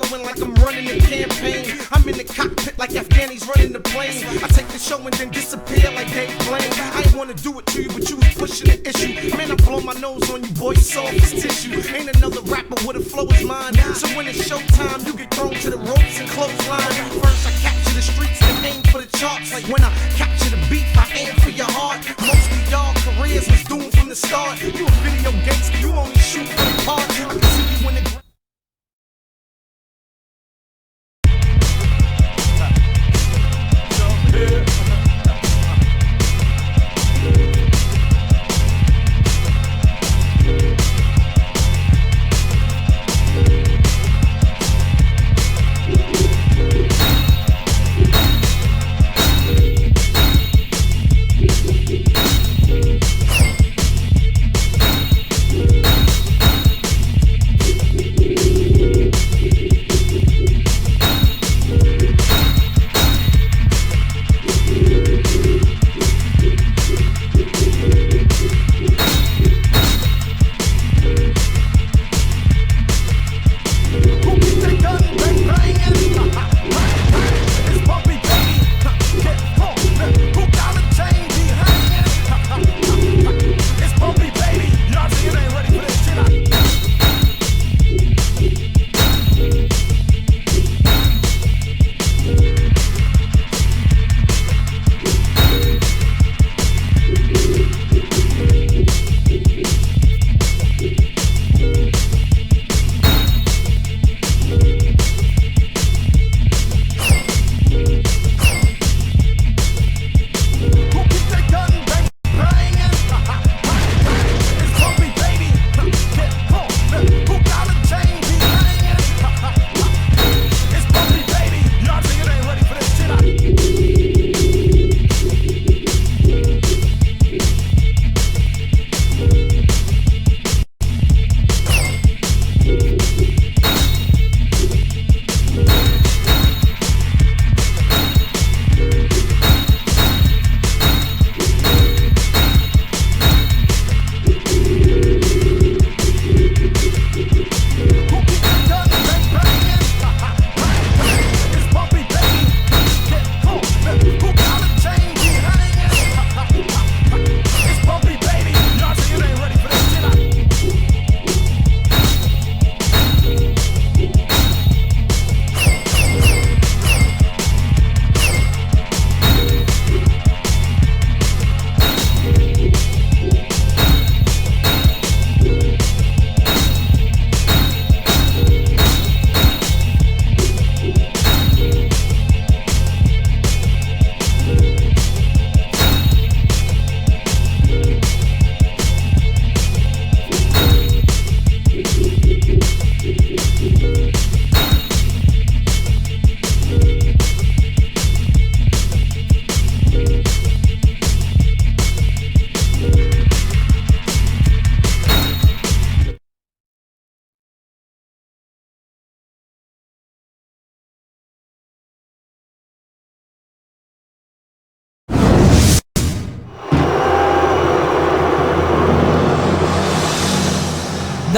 flowing like I'm running a campaign. I'm in the cockpit like Afghanis running the plane. I take the show and then disappear like Dave Blaine. I ain't wanna do it to you, but you was pushing the issue. Man, I blow my nose on you, boy, you soft as tissue. Ain't another rapper with a flow as mine. So when it's showtime, you get thrown to the ropes and clothesline. First I capture the streets and aim for the charts. Like when I capture the beat, I aim for your heart. Most of y'all careers was doomed from the start. You a video gangster, you only shoot for the part. I can see you in the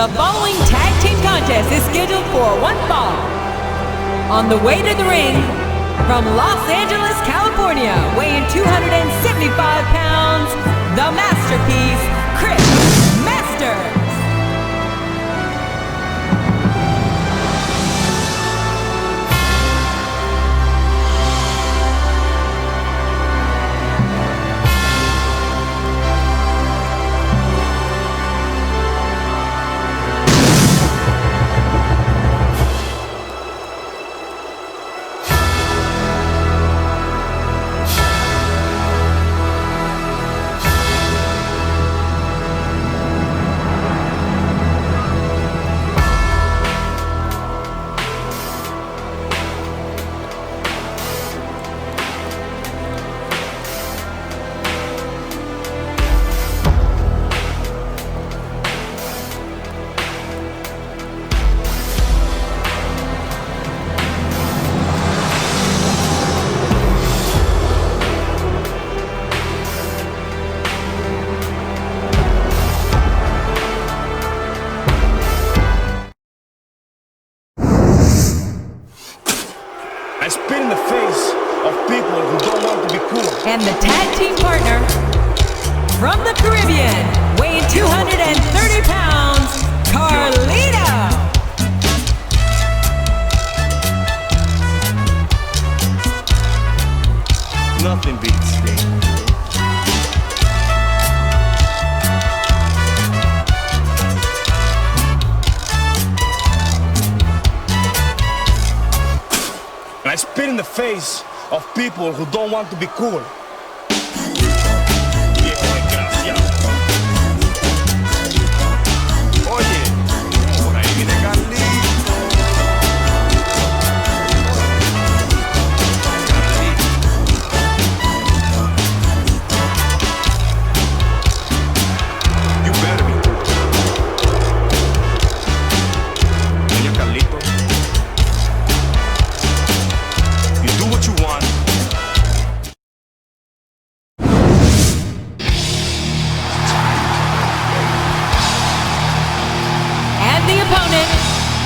The following tag team contest is scheduled for one fall. On the way to the ring, from Los Angeles, California, weighing 275 pounds, the masterpiece, Chris Masters. spit in the face of people who don't want to be cool. And the tag team partner from the Caribbean, weighing 230 pounds, Carlito. Nothing beats Sting. And I spit in the face of people who don't want to be cool. Oye, por ahí viene Carlito. You better be cool. Oye, Carlito. You do what you want. And the opponent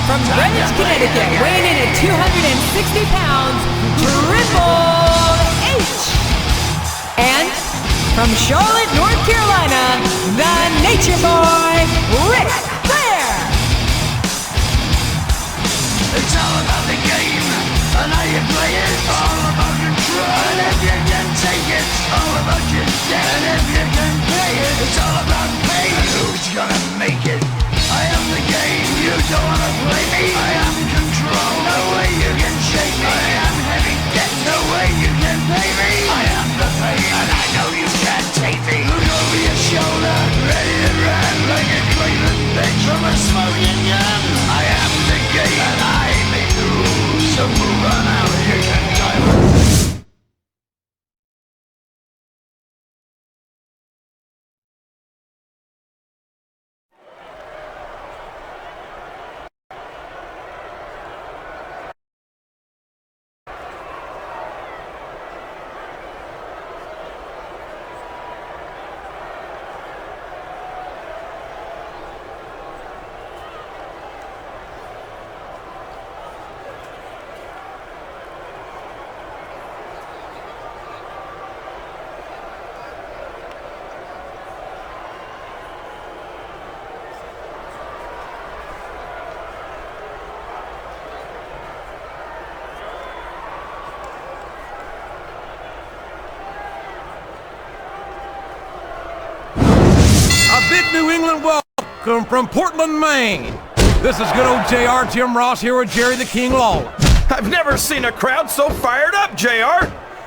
from Greenwich, Connecticut, weighing in at 260 pounds, Triple H. And from Charlotte, North Carolina, the Nature Boy, Ric Flair. It's all about the game, and how you play it. All about control, and if you can take it. All about your debt, and if you can pay it. It's all about pain, and who's gonna make it? I am the game, you don't wanna play me. I am control, no way you can shake me. I am heavy debt, no way you can pay me. I am the pain, and I know you can't take me. Look over your shoulder, ready to run like a Cleveland bitch from a smoking gun. I am the game, and I make the rules, so move on out, you can die. Big New England welcome from Portland, Maine. This is good old JR, Jim Ross here with Jerry the King Lawler. I've never seen a crowd so fired up, JR.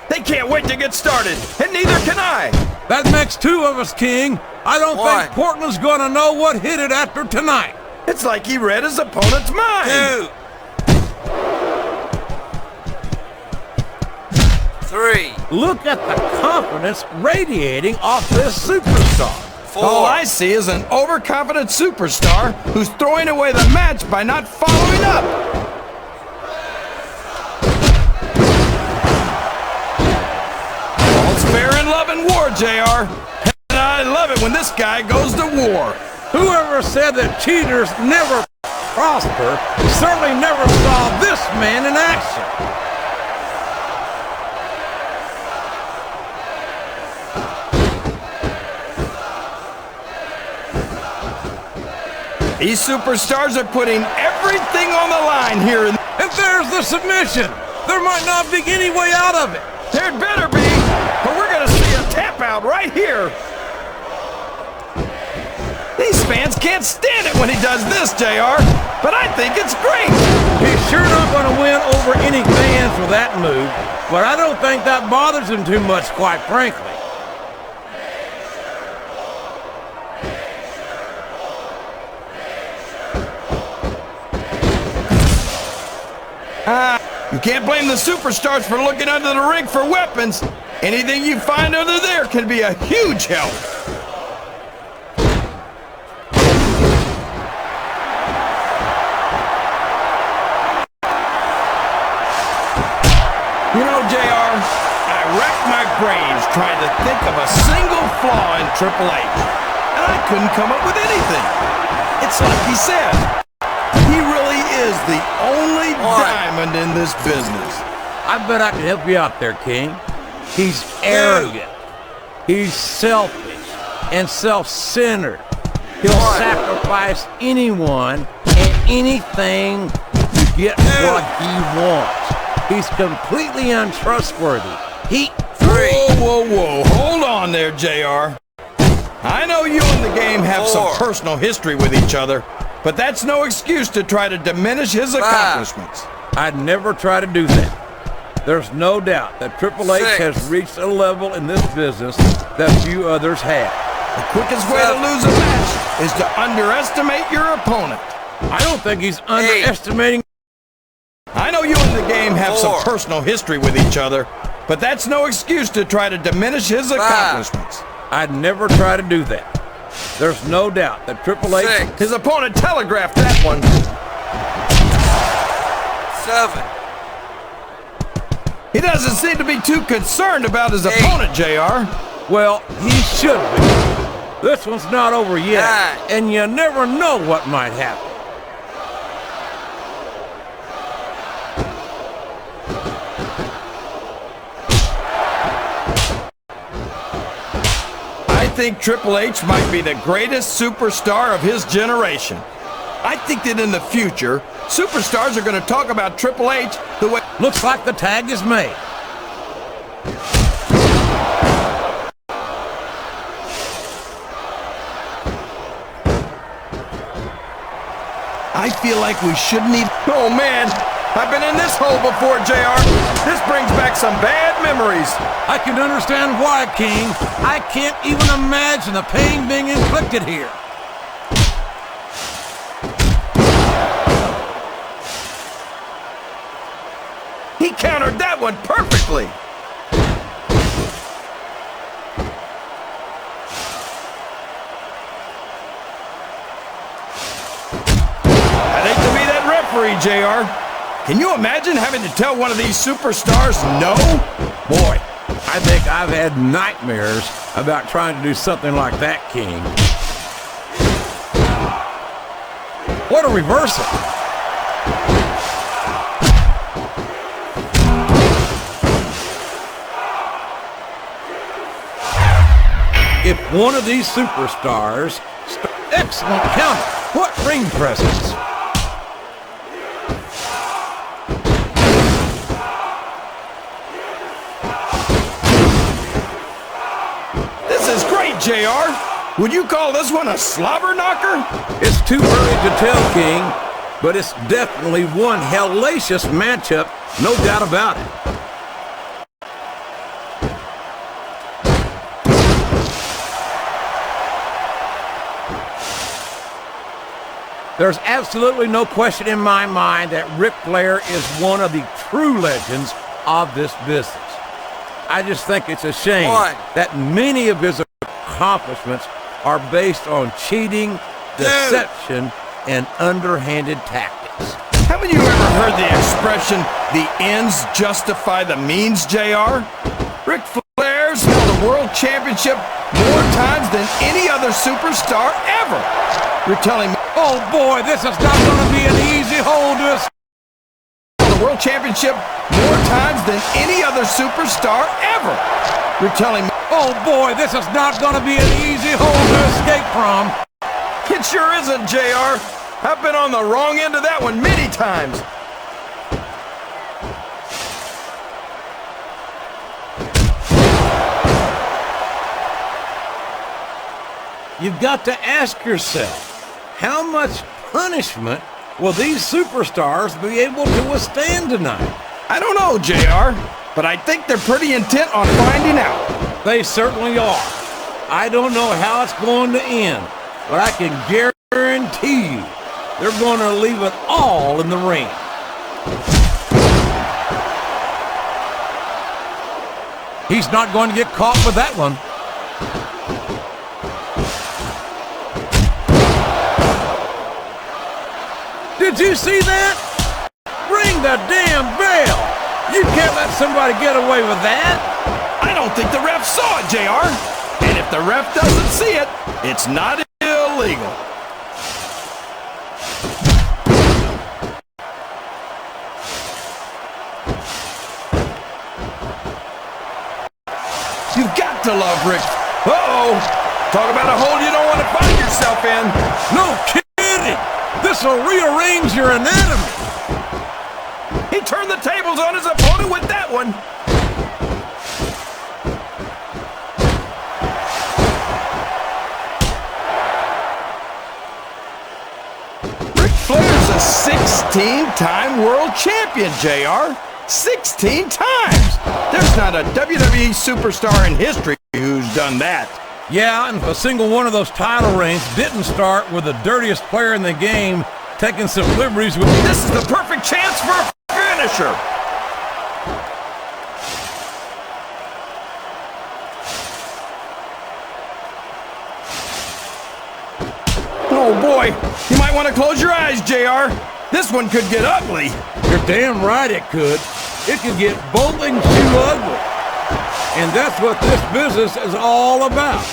They can't wait to get started, and neither can I. That makes two of us, King. I don't think Portland's gonna know what hit it after tonight. It's like he read his opponent's mind. 2, 3, Look at the confidence radiating off this superstar. 4. All I see is an overconfident superstar who's throwing away the match by not following up. All's fair in love and war, JR. And I love it when this guy goes to war. Whoever said that cheaters never prosper certainly never saw this man in action. These superstars are putting everything on the line here. And there's the submission. There might not be any way out of it. There'd better be, but we're gonna see a tap out right here. These fans can't stand it when he does this, JR, but I think it's great. He's sure not going to win over any fans with that move, but I don't think that bothers him too much, quite frankly. You can't blame the superstars for looking under the ring for weapons. Anything you find under there can be a huge help. You know, JR, I racked my brains trying to think of a single flaw in Triple H, and I couldn't come up with anything. It's like he said, he really is the only diamond in this business. I bet I can help you out there, King. He's arrogant. He's selfish and self-centered. He'll sacrifice anyone and anything to get what he wants. He's completely untrustworthy. Whoa. Hold on there, JR. I know you and the game have some personal history with each other, but that's no excuse to try to diminish his accomplishments. I'd never try to do that. There's no doubt that Triple H has reached a level in this business that few others have. The quickest way to lose a match is to underestimate your opponent. I don't think he's underestimating. I know you and the game have some personal history with each other, but that's no excuse to try to diminish his accomplishments. I'd never try to do that. There's no doubt that Triple H... His opponent telegraphed that one. 7. He doesn't seem to be too concerned about his opponent, JR. Well, he should be. This one's not over yet, and you never know what might happen. I think Triple H might be the greatest superstar of his generation. I think that in the future, superstars are going to talk about Triple H the way... Looks like the tag is made. I feel like we shouldn't even... Oh, man. I've been in this hole before, JR. This brings back some bad memories. I can understand why, King. I can't even imagine the pain being inflicted here. He countered that one perfectly. I'd hate to be that referee, JR. Can you imagine having to tell one of these superstars no? Boy, I think I've had nightmares about trying to do something like that, King. What a reversal. If one of these superstars... Excellent counter. What ring presence. This is great, JR. Would you call this one a slobber knocker? It's too early to tell, King, but it's definitely one hellacious matchup, no doubt about it. There's absolutely no question in my mind that Ric Flair is one of the true legends of this business. I just think it's a shame that many of his accomplishments are based on cheating, deception, and underhanded tactics. Haven't you ever heard the expression, the ends justify the means, JR? Ric Flair's held a world championship more times than any other superstar ever. You're telling me... Oh boy, this is not going to be an easy hole to escape. The world championship more times than any other superstar ever. You're telling me... Oh boy, this is not going to be an easy hole to escape from. It sure isn't, JR. I've been on the wrong end of that one many times. You've got to ask yourself, how much punishment will these superstars be able to withstand tonight? I don't know, JR, but I think they're pretty intent on finding out. They certainly are. I don't know how it's going to end, but I can guarantee you they're going to leave it all in the ring. He's not going to get caught with that one. Did you see that? Ring the damn bell! You can't let somebody get away with that! I don't think the ref saw it, JR. And if the ref doesn't see it, it's not illegal. to love Rick. Uh-oh. Talk about a hole you don't want to find yourself in. No kidding. This'll rearrange your anatomy. He turned the tables on his opponent with that one. Ric Flair's a 16-time world champion, JR. 16 times! There's not a WWE superstar in history who's done that. Yeah, and if a single one of those title reigns didn't start with the dirtiest player in the game taking some liberties with... This is the perfect chance for a finisher! Oh boy, you might want to close your eyes, JR. This one could get ugly. You're damn right it could. It could get bowling shoe ugly. And that's what this business is all about.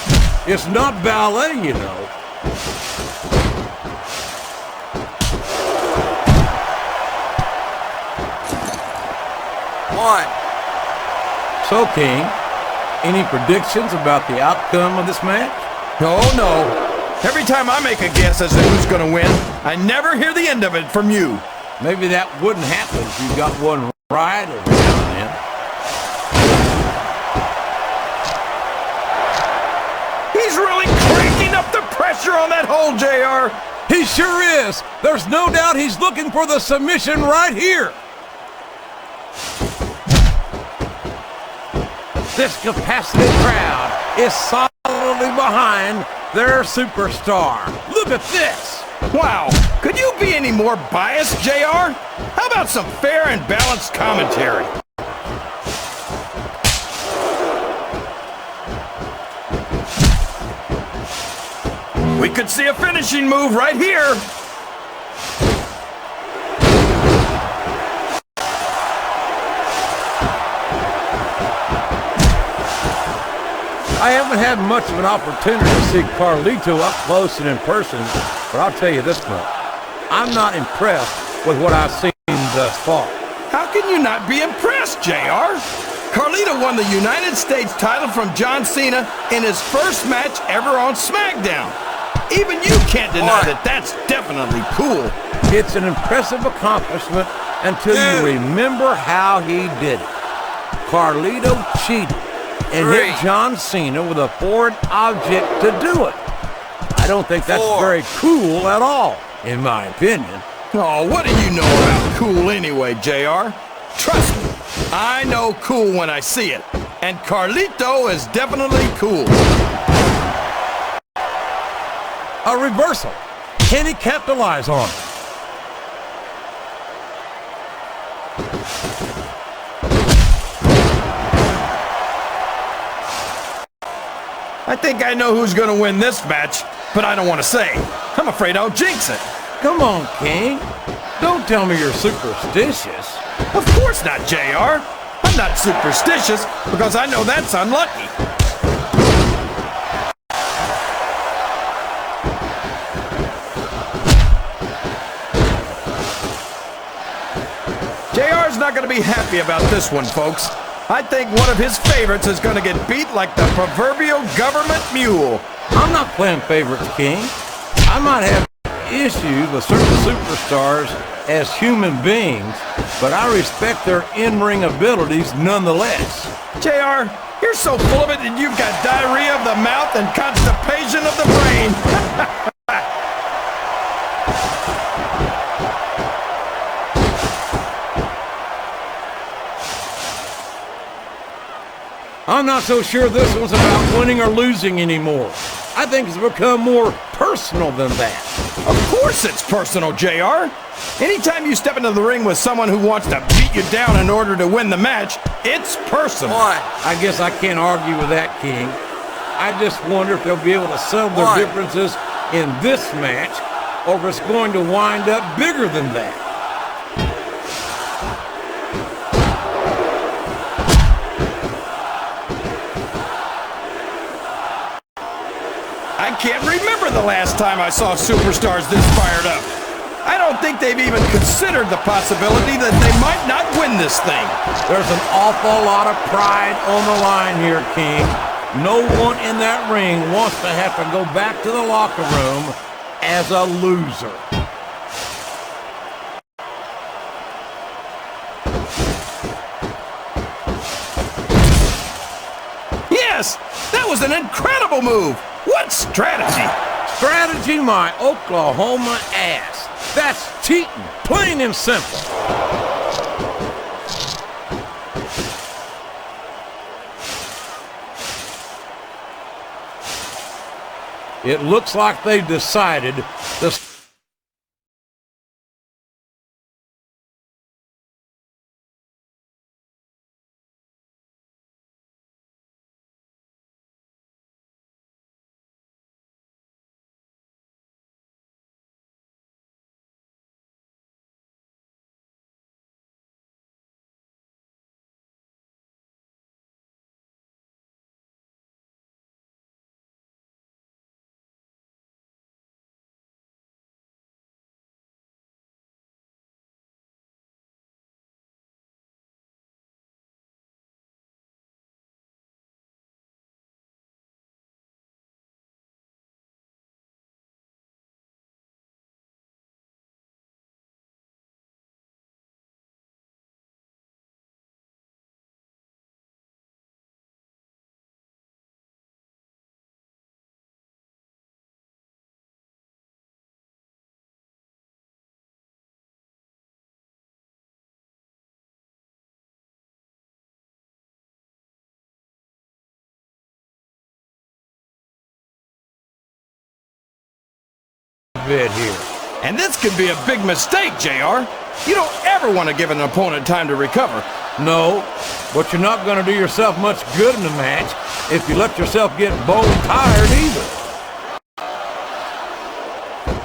It's not ballet, you know. One. So, King, any predictions about the outcome of this match? Oh, no. Every time I make a guess as to who's going to win, I never hear the end of it from you. Maybe that wouldn't happen if you got one right every now and then. He's really cranking up the pressure on that hole, JR. He sure is. There's no doubt he's looking for the submission right here. This capacity crowd is solidly behind their superstar. Look at this. Wow, could you be any more biased, JR? How about some fair and balanced commentary? We could see a finishing move right here. I haven't had much of an opportunity to see Carlito up close and in person, but I'll tell you this much. I'm not impressed with what I've seen thus far. How can you not be impressed, JR? Carlito won the United States title from John Cena in his first match ever on Smackdown. Even you can't deny that that's definitely cool. It's an impressive accomplishment until you remember how he did it. Carlito cheated and hit John Cena with a foreign object to do it. I don't think that's very cool at all, in my opinion. Oh, what do you know about cool anyway, JR? Trust me, I know cool when I see it. And Carlito is definitely cool. A reversal. Can he capitalize on it? I think I know who's going to win this match, but I don't want to say. I'm afraid I'll jinx it. Come on, King. Don't tell me you're superstitious. Of course not, JR. I'm not superstitious because I know that's unlucky. JR's not going to be happy about this one, folks. I think one of his favorites is going to get beat like the proverbial government mule. I'm not playing favorites, King. I might have issues with certain superstars as human beings, but I respect their in-ring abilities nonetheless. JR, you're so full of it that you've got diarrhea of the mouth and constipation of the brain. I'm not so sure this one's about winning or losing anymore. I think it's become more personal than that. Of course it's personal, JR. Anytime you step into the ring with someone who wants to beat you down in order to win the match, it's personal. I guess I can't argue with that, King. I just wonder if they'll be able to settle their differences in this match, or if it's going to wind up bigger than that. I can't remember the last time I saw superstars this fired up. I don't think they've even considered the possibility that they might not win this thing. There's an awful lot of pride on the line here, King. No one in that ring wants to have to go back to the locker room as a loser. Yes, that was an incredible move. What strategy? Strategy, my Oklahoma ass. That's cheating, plain and simple. It looks like they've decided the bit here. And this could be a big mistake, JR. You don't ever want to give an opponent time to recover. No, but you're not going to do yourself much good in the match if you let yourself get bone tired either.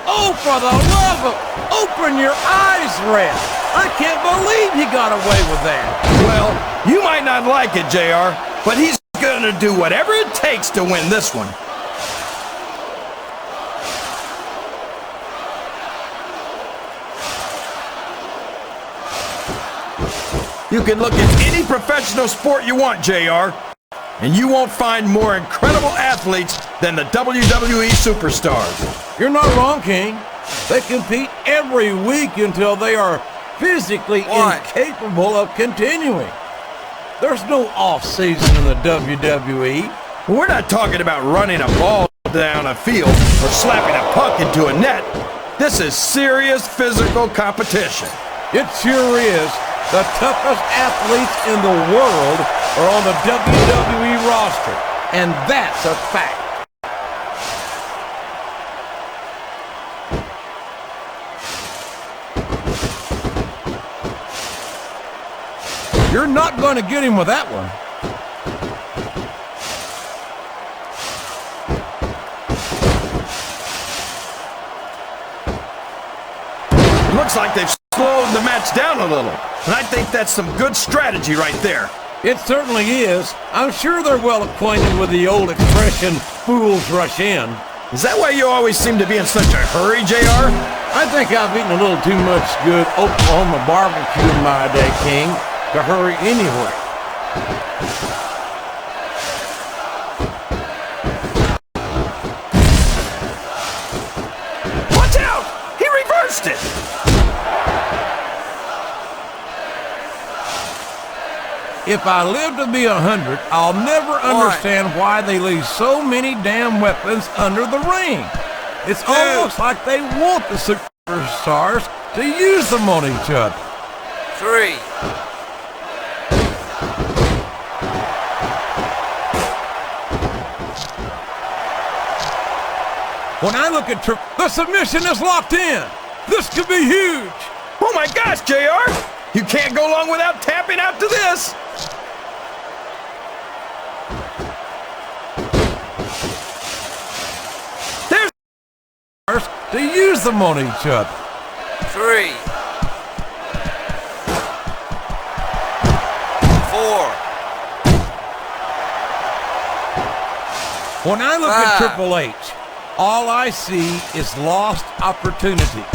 Oh, for the love of... Open your eyes, Red. I can't believe he got away with that. Well, you might not like it, JR, but he's going to do whatever it takes to win this one. You can look at any professional sport you want, JR, and you won't find more incredible athletes than the WWE superstars. You're not wrong, King. They compete every week until they are physically incapable of continuing. There's no off-season in the WWE. We're not talking about running a ball down a field or slapping a puck into a net. This is serious physical competition. It sure is. The toughest athletes in the world are on the WWE roster, and that's a fact. You're not going to get him with that one. Looks like they've slowed the match down a little. And I think that's some good strategy right there. It certainly is. I'm sure they're well acquainted with the old expression, fools rush in. Is that why you always seem to be in such a hurry, JR? I think I've eaten a little too much good Oklahoma barbecue in my day, King, to hurry anywhere. Watch out! He reversed it! If I live to be 100, I'll never understand why they leave so many damn weapons under the ring. It's almost like they want the superstars to use them on each other. 3. When I look at the submission is locked in. This could be huge. Oh my gosh, JR! You can't go long without tapping out to this! There's to use them on each other. 3. 4. When I look at Triple H, all I see is lost opportunities. 1.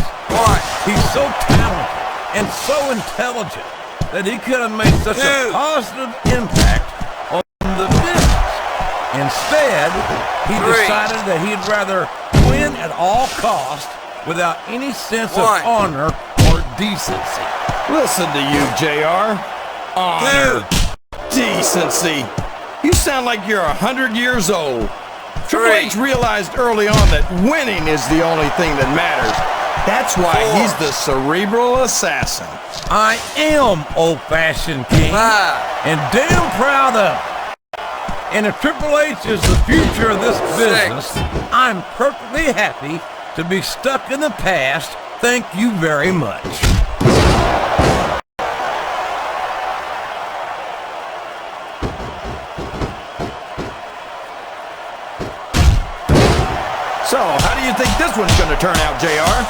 He's so talented and so intelligent that he could have made such a positive impact on the business. Instead, he 3, decided that he'd rather win at all costs without any sense of 1. honor or decency. Listen to you, JR. Honor. Decency. You sound like you're 100 years old. Triple 3, H realized early on that winning is the only thing that matters. That's why 4, he's the cerebral assassin. I am old-fashioned king, 5, and damn proud of it. And if Triple H is the future of this business, I'm perfectly happy to be stuck in the past. Thank you very much. So, how do you think this one's going to turn out, JR?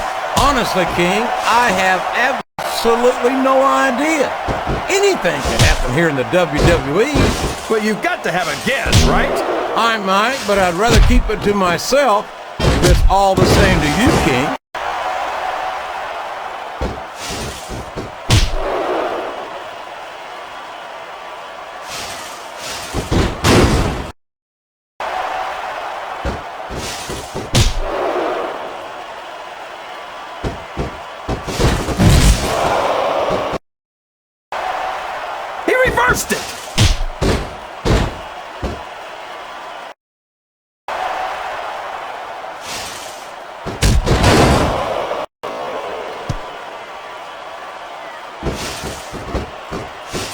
Honestly, King, I have absolutely no idea. Anything can happen here in the WWE. But you've got to have a guess, right? I might, but I'd rather keep it to myself if it's all the same to you, King. He reversed it!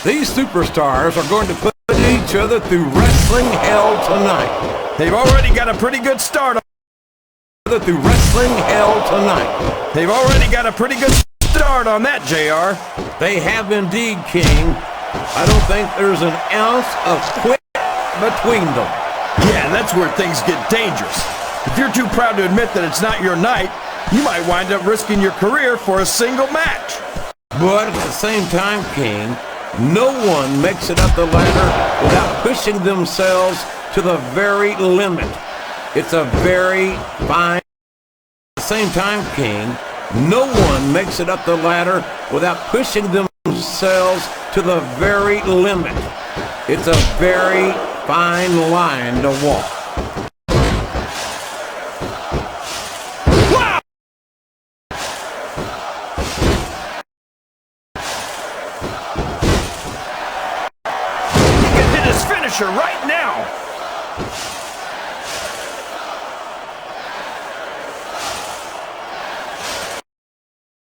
These superstars are going to put each other through wrestling hell tonight. They've already got a pretty good start on Through wrestling hell tonight. They've already got a pretty good start on that, JR. They have indeed, King. I don't think there's an ounce of quit between them. Yeah, that's where things get dangerous. If you're too proud to admit that it's not your night, you might wind up risking your career for a single match. But at the same time, King, no one makes it up the ladder without pushing themselves to the very limit. It's a very fine... At the same time, King, no one makes it up the ladder without pushing themselves to the very limit. It's a very fine line to walk. Right now.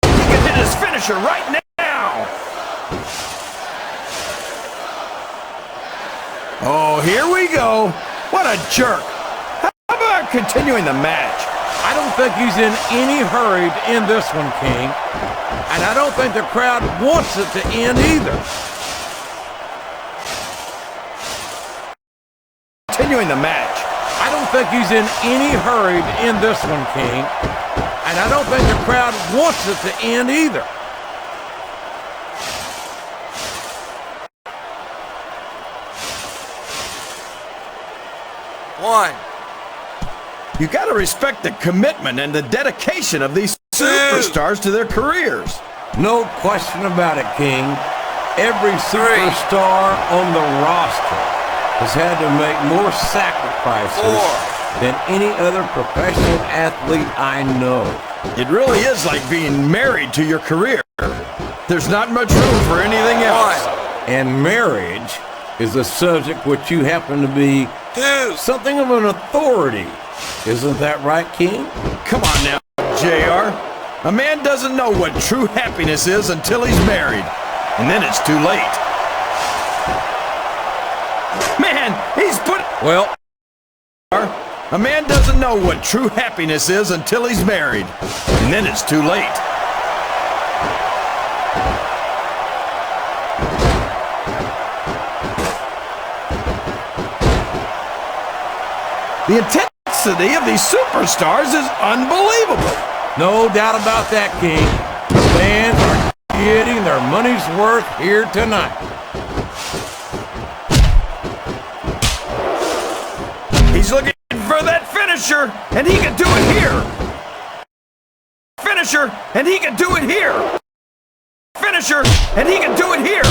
He can hit his finisher right now. Oh, here we go. What a jerk. How about continuing the match? I don't think he's in any hurry to end this one, King. And I don't think the crowd wants it to end either. Continuing the match. I don't think he's in any hurry to end this one, King. And I don't think the crowd wants it to end either. One. You got to respect the commitment and the dedication of these superstars to their careers. No question about it, King. Every superstar on the roster has had to make more sacrifices than any other professional athlete I know. It really is like being married to your career. There's not much room for anything else. And marriage is a subject which you happen to be something of an authority. Isn't that right, King? Come on now, JR. A man doesn't know what true happiness is until he's married. And then it's too late. Man, he's put... Well, a man doesn't know what true happiness is until he's married. And then it's too late. The intensity of these superstars is unbelievable. no doubt about that, King. The fans are getting their money's worth here tonight. He's looking for that finisher, and he can do it here. Finisher, and he can do it here. Finisher, and he can do it here.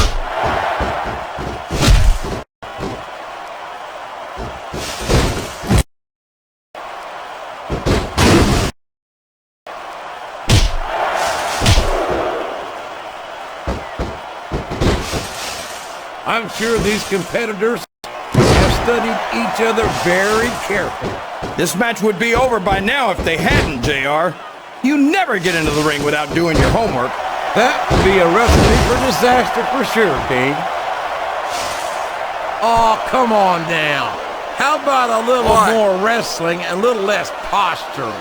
I'm sure these competitors have studied each other very carefully. This match would be over by now if they hadn't, JR. You never get into the ring without doing your homework. That would be a recipe for disaster for sure, King. Oh, come on now. How about a little more wrestling and a little less posturing?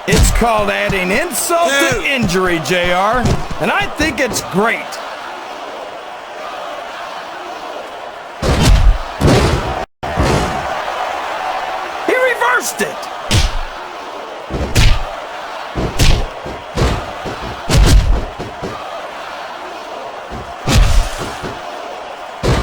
It's called adding insult to injury, JR, and I think it's great. He reversed it.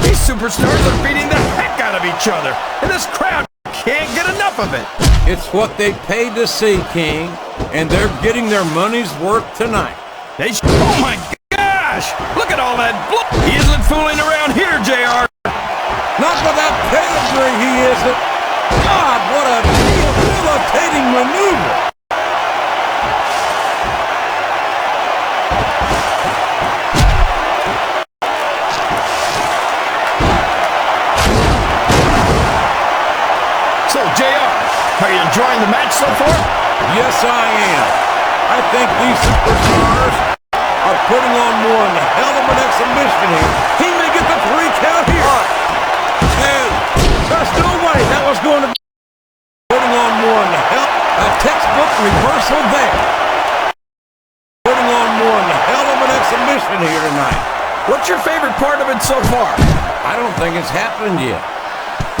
These superstars are beating the heck out of each other, and this crowd can't get enough of it. It's what they paid to see, King, and they're getting their money's worth tonight. Oh my gosh! Look at all that blood! He isn't fooling around here, JR! Not with that pedigree, he isn't! God, what a debilitating maneuver! So, JR, are you enjoying the match so far? Yes, I am. I think these superstars are putting on one hell of an exhibition here. He may get the 3 count here. 1, 2. There's no way that was going to be putting on one hell a textbook reversal there. Putting on one hell of an exhibition here tonight. What's your favorite part of it so far? I don't think it's happened yet.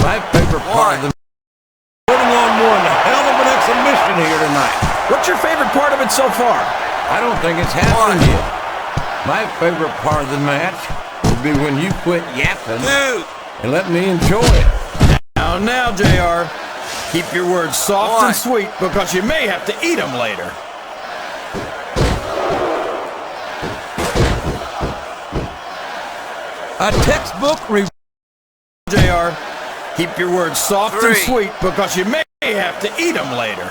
My favorite part of the putting on one hell of an exhibition here tonight. What's your favorite part of it so far? I don't think it's happened yet. My favorite part of the match will be when you quit yapping and let me enjoy it. Now, JR, keep your words soft and sweet because you may have to eat them later. A textbook JR, keep your words soft and sweet because you may have to eat them later.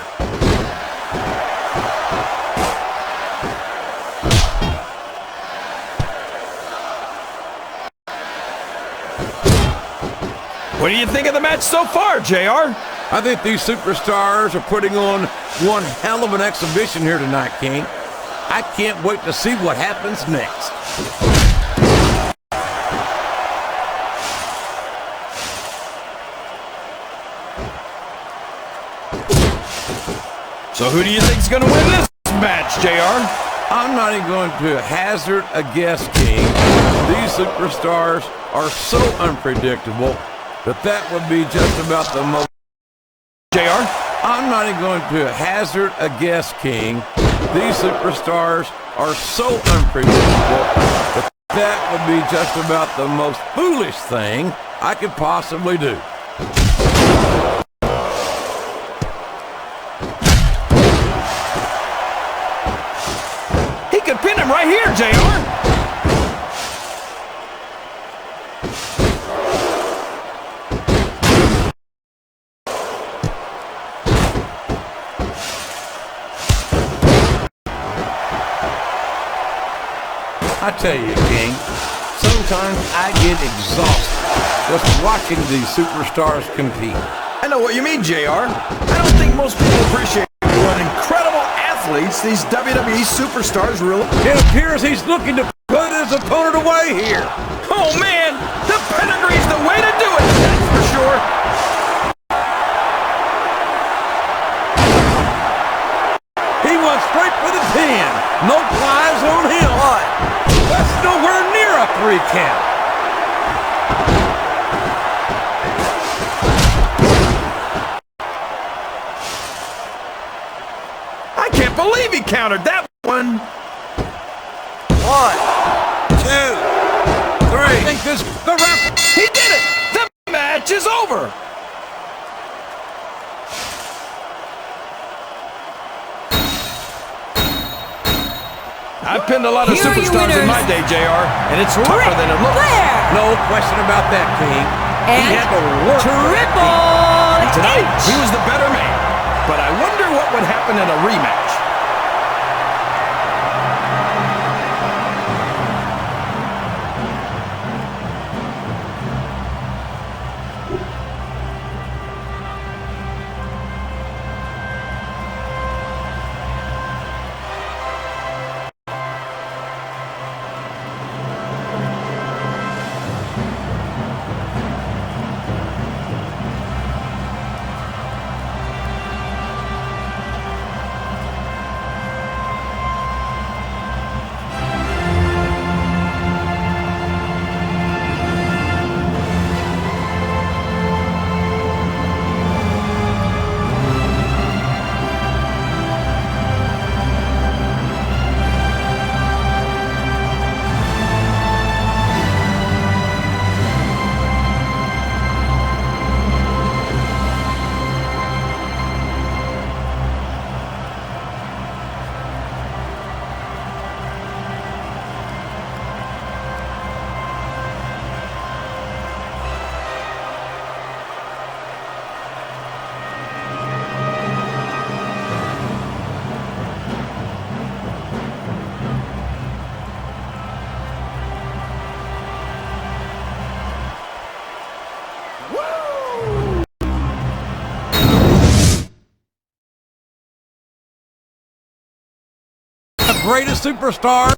What do you think of the match so far, JR? I think these superstars are putting on one hell of an exhibition here tonight, King. I can't wait to see what happens next. So who do you think's going to win this match, JR? I'm not even going to hazard a guess, King. These superstars are so unpredictable that would be just about the most... JR? I'm not even going to hazard a guess, King. These superstars are so unpredictable that would be just about the most foolish thing I could possibly do. He could pin him right here, JR. I tell you, King, sometimes I get exhausted just watching these superstars compete. I know what you mean, JR. I don't think most people appreciate what incredible athletes these WWE superstars really... It appears he's looking to put his opponent away here. Oh, man! The pedigree's the way to do it, that's for sure. He went straight for the pin. No plies on him. That's nowhere near a 3 count. I can't believe he countered that one. 1, 2, 3. I think the ref... He did it! The match is over! I've pinned a lot of Here are your superstars in winners. my day, JR, and it's tougher than it looks. Flair No question about that, King. and He had to work for that Triple And tonight, H. he was the better man. But I wonder what would happen in a rematch. greatest superstars.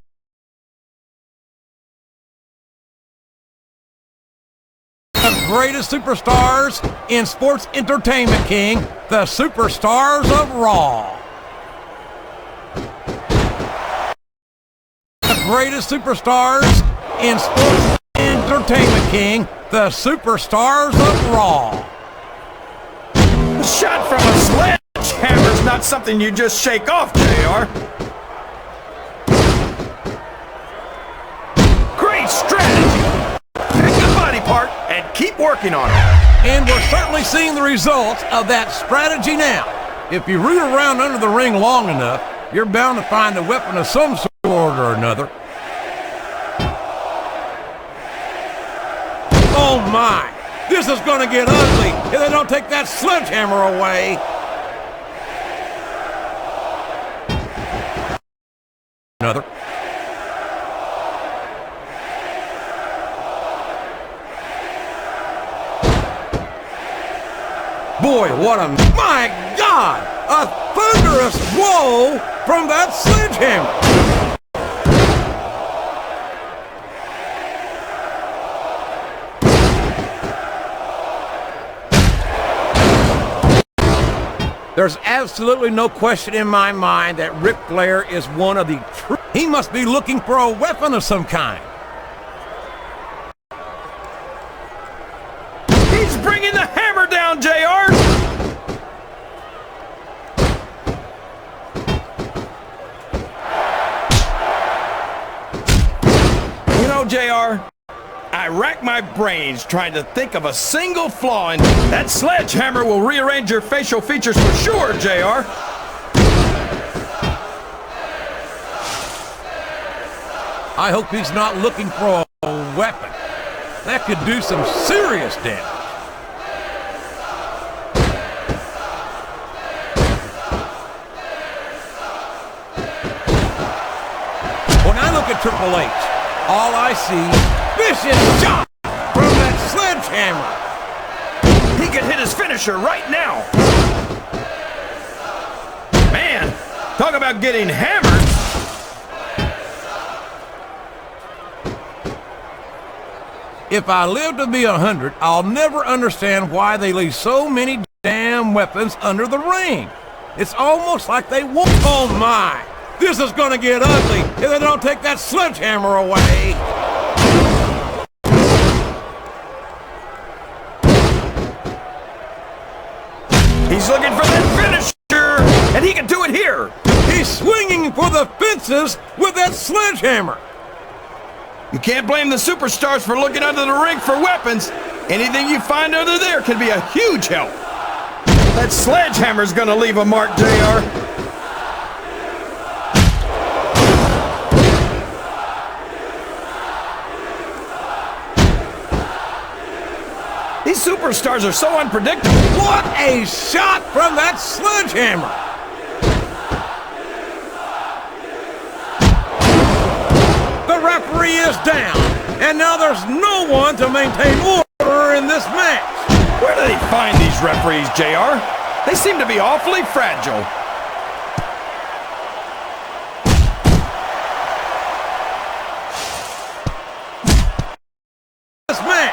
The greatest superstars in sports entertainment, King. The superstars of Raw. The greatest superstars in sports entertainment, King. The superstars of Raw. A shot from a sledgehammer's not something you just shake off, JR. Great strategy. Pick the body part and keep working on it. And we're certainly seeing the results of that strategy now. If you root around under the ring long enough, you're bound to find a weapon of some sort or another. Oh my! This is gonna get ugly if they don't take that sledgehammer away. Another. Boy, what a... My God! A thunderous blow from that sledgehammer! There's absolutely no question in my mind that Ric Flair is one of the true... He must be looking for a weapon of some kind. He's bringing the hammer down, JR! You know, JR, I rack my brains trying to think of a single flaw, and that sledgehammer will rearrange your facial features for sure, JR. I hope he's not looking for a weapon. That could do some serious damage. When I look at Triple H, all I see, vicious shot from that sledgehammer. He could hit his finisher right now. Man, talk about getting hammered. If I live to be 100, I'll never understand why they leave so many damn weapons under the ring. It's almost like they want... Oh my! This is gonna get ugly if they don't take that sledgehammer away. He's looking for that finisher, and he can do it here. He's swinging for the fences with that sledgehammer. You can't blame the superstars for looking under the ring for weapons. Anything you find under there can be a huge help. That sledgehammer's gonna leave a mark, JR. These superstars are so unpredictable. What a shot from that sledgehammer! The referee is down, and now there's no one to maintain order in this match. Where do they find these referees, JR? They seem to be awfully fragile. This match.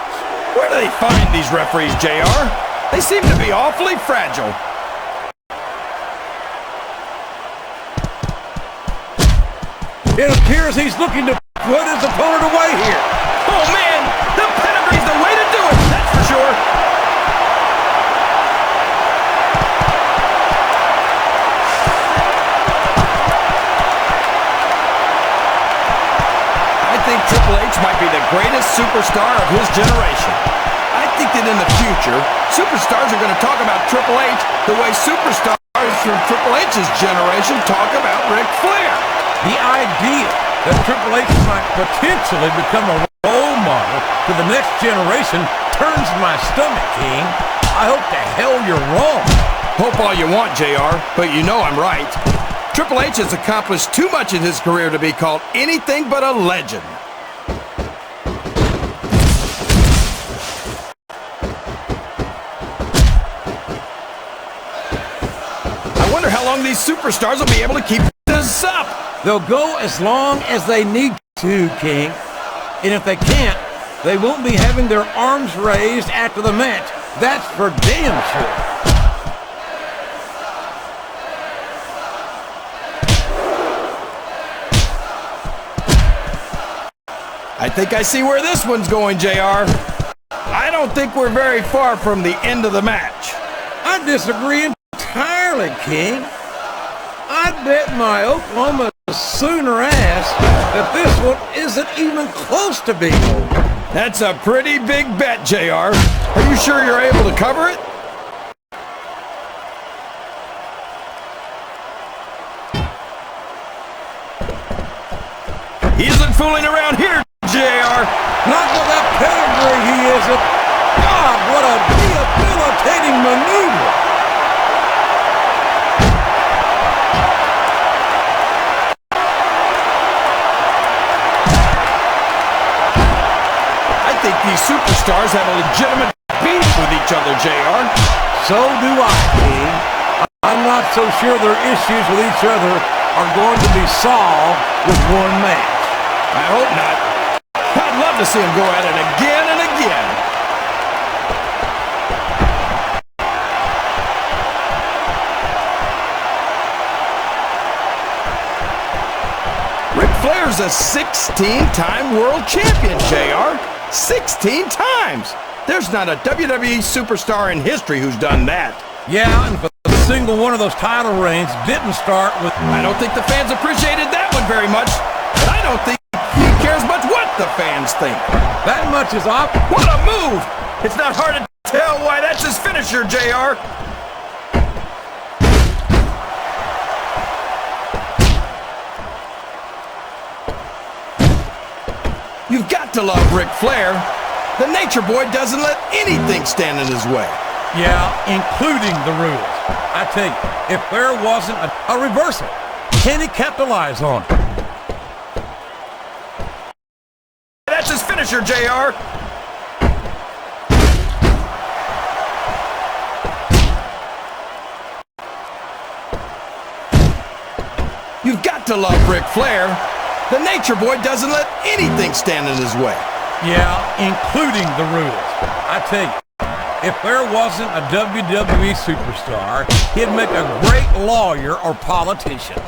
Where do they find these referees, JR? They seem to be awfully fragile. It appears he's looking to put his opponent away here. Oh man, the pedigree's the way to do it, that's for sure. I think Triple H might be the greatest superstar of his generation. I think that in the future, superstars are going to talk about Triple H the way superstars from Triple H's generation talk about Ric Flair. The idea that Triple H might potentially become a role model to the next generation turns my stomach, King. I hope to hell you're wrong. Hope all you want, JR, but you know I'm right. Triple H has accomplished too much in his career to be called anything but a legend. I wonder how long these superstars will be able to keep this up. They'll go as long as they need to, King. And if they can't, they won't be having their arms raised after the match. That's for damn sure. I think I see where this one's going, JR. I don't think we're very far from the end of the match. I disagree entirely, King. I'd bet my Oklahoma Sooner ass that this one isn't even close to being over. That's a pretty big bet, JR. Are you sure you're able to cover it? He isn't fooling around here, JR. Not with that pedigree, he isn't. God, what a debilitating maneuver. I think these superstars have a legitimate beef with each other, JR. So do I, King. I'm not so sure their issues with each other are going to be solved with one match. I hope not. I'd love to see them go at it again and again. Ric Flair's a 16-time world champion, JR. 16 times! There's not a WWE superstar in history who's done that. Yeah, and if a single one of those title reigns didn't start with... I don't think the fans appreciated that one very much, but I don't think he cares much what the fans think. That much is off. What a move! It's not hard to tell why that's his finisher, JR. You've got to love Ric Flair. The Nature Boy doesn't let anything stand in his way. Yeah, including the rules. I tell you, if there wasn't a reversal, can he capitalize on it? That's his finisher, JR. You've got to love Ric Flair. The Nature Boy doesn't let anything stand in his way. Yeah, including the rules. I tell you, if there wasn't a WWE superstar, he'd make a great lawyer or politician.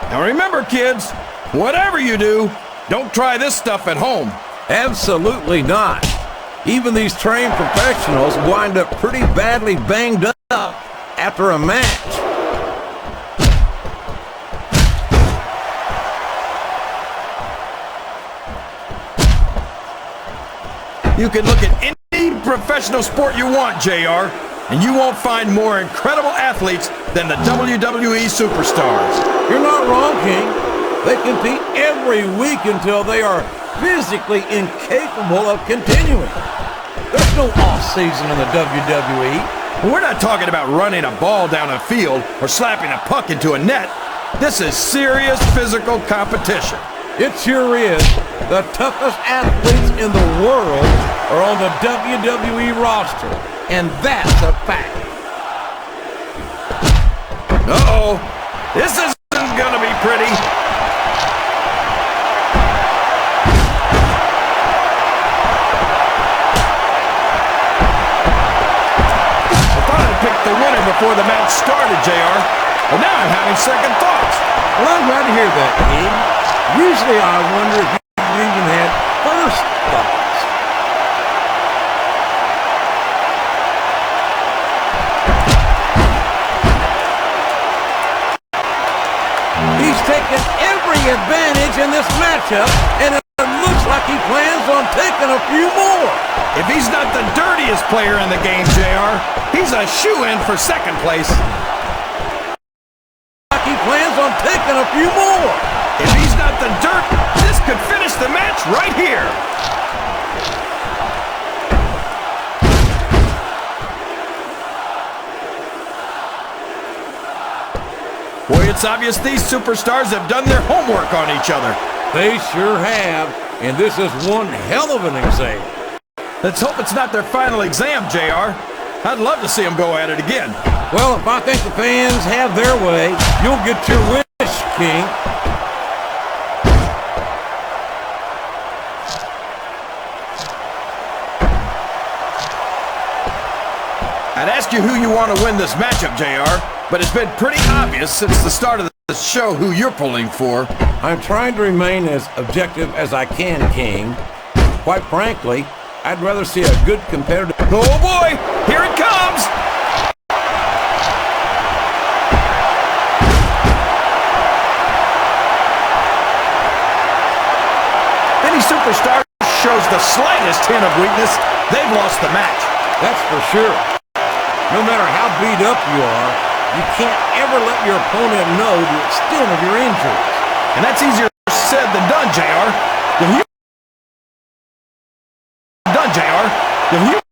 Now remember, kids, whatever you do, don't try this stuff at home. Absolutely not. Even these trained professionals wind up pretty badly banged up after a match. You can look at any professional sport you want, JR, and you won't find more incredible athletes than the WWE superstars. You're not wrong, King. They compete every week until they are physically incapable of continuing. There's no off-season in the WWE. We're not talking about running a ball down a field or slapping a puck into a net. This is serious physical competition. It sure is. The toughest athletes in the world are on the WWE roster, and that's a fact. Uh-oh. This isn't gonna be pretty. The winner before the match started, JR. But now I'm having second thoughts. Well, I'm glad to hear that, King. Usually I wonder if you even had first thoughts. He's taken every advantage in this matchup, and it looks like he plans on taking a few more. If he's not the dirtiest player in the game, JR, he's a shoo-in for second place. He plans on taking a few more. If he's not the dirt, this could finish the match right here. Boy, it's obvious these superstars have done their homework on each other. They sure have, and this is one hell of an example. Let's hope it's not their final exam, JR. I'd love to see them go at it again. Well, if I think the fans have their way, you'll get your wish, King. I'd ask you who you want to win this matchup, JR, but it's been pretty obvious since the start of the show who you're pulling for. I'm trying to remain as objective as I can, King. Quite frankly, I'd rather see a good competitive... Oh boy, here it comes! Any superstar shows the slightest hint of weakness, they've lost the match. That's for sure. No matter how beat up you are, you can't ever let your opponent know the extent of your injuries. And that's easier said than done, JR. Done, JR.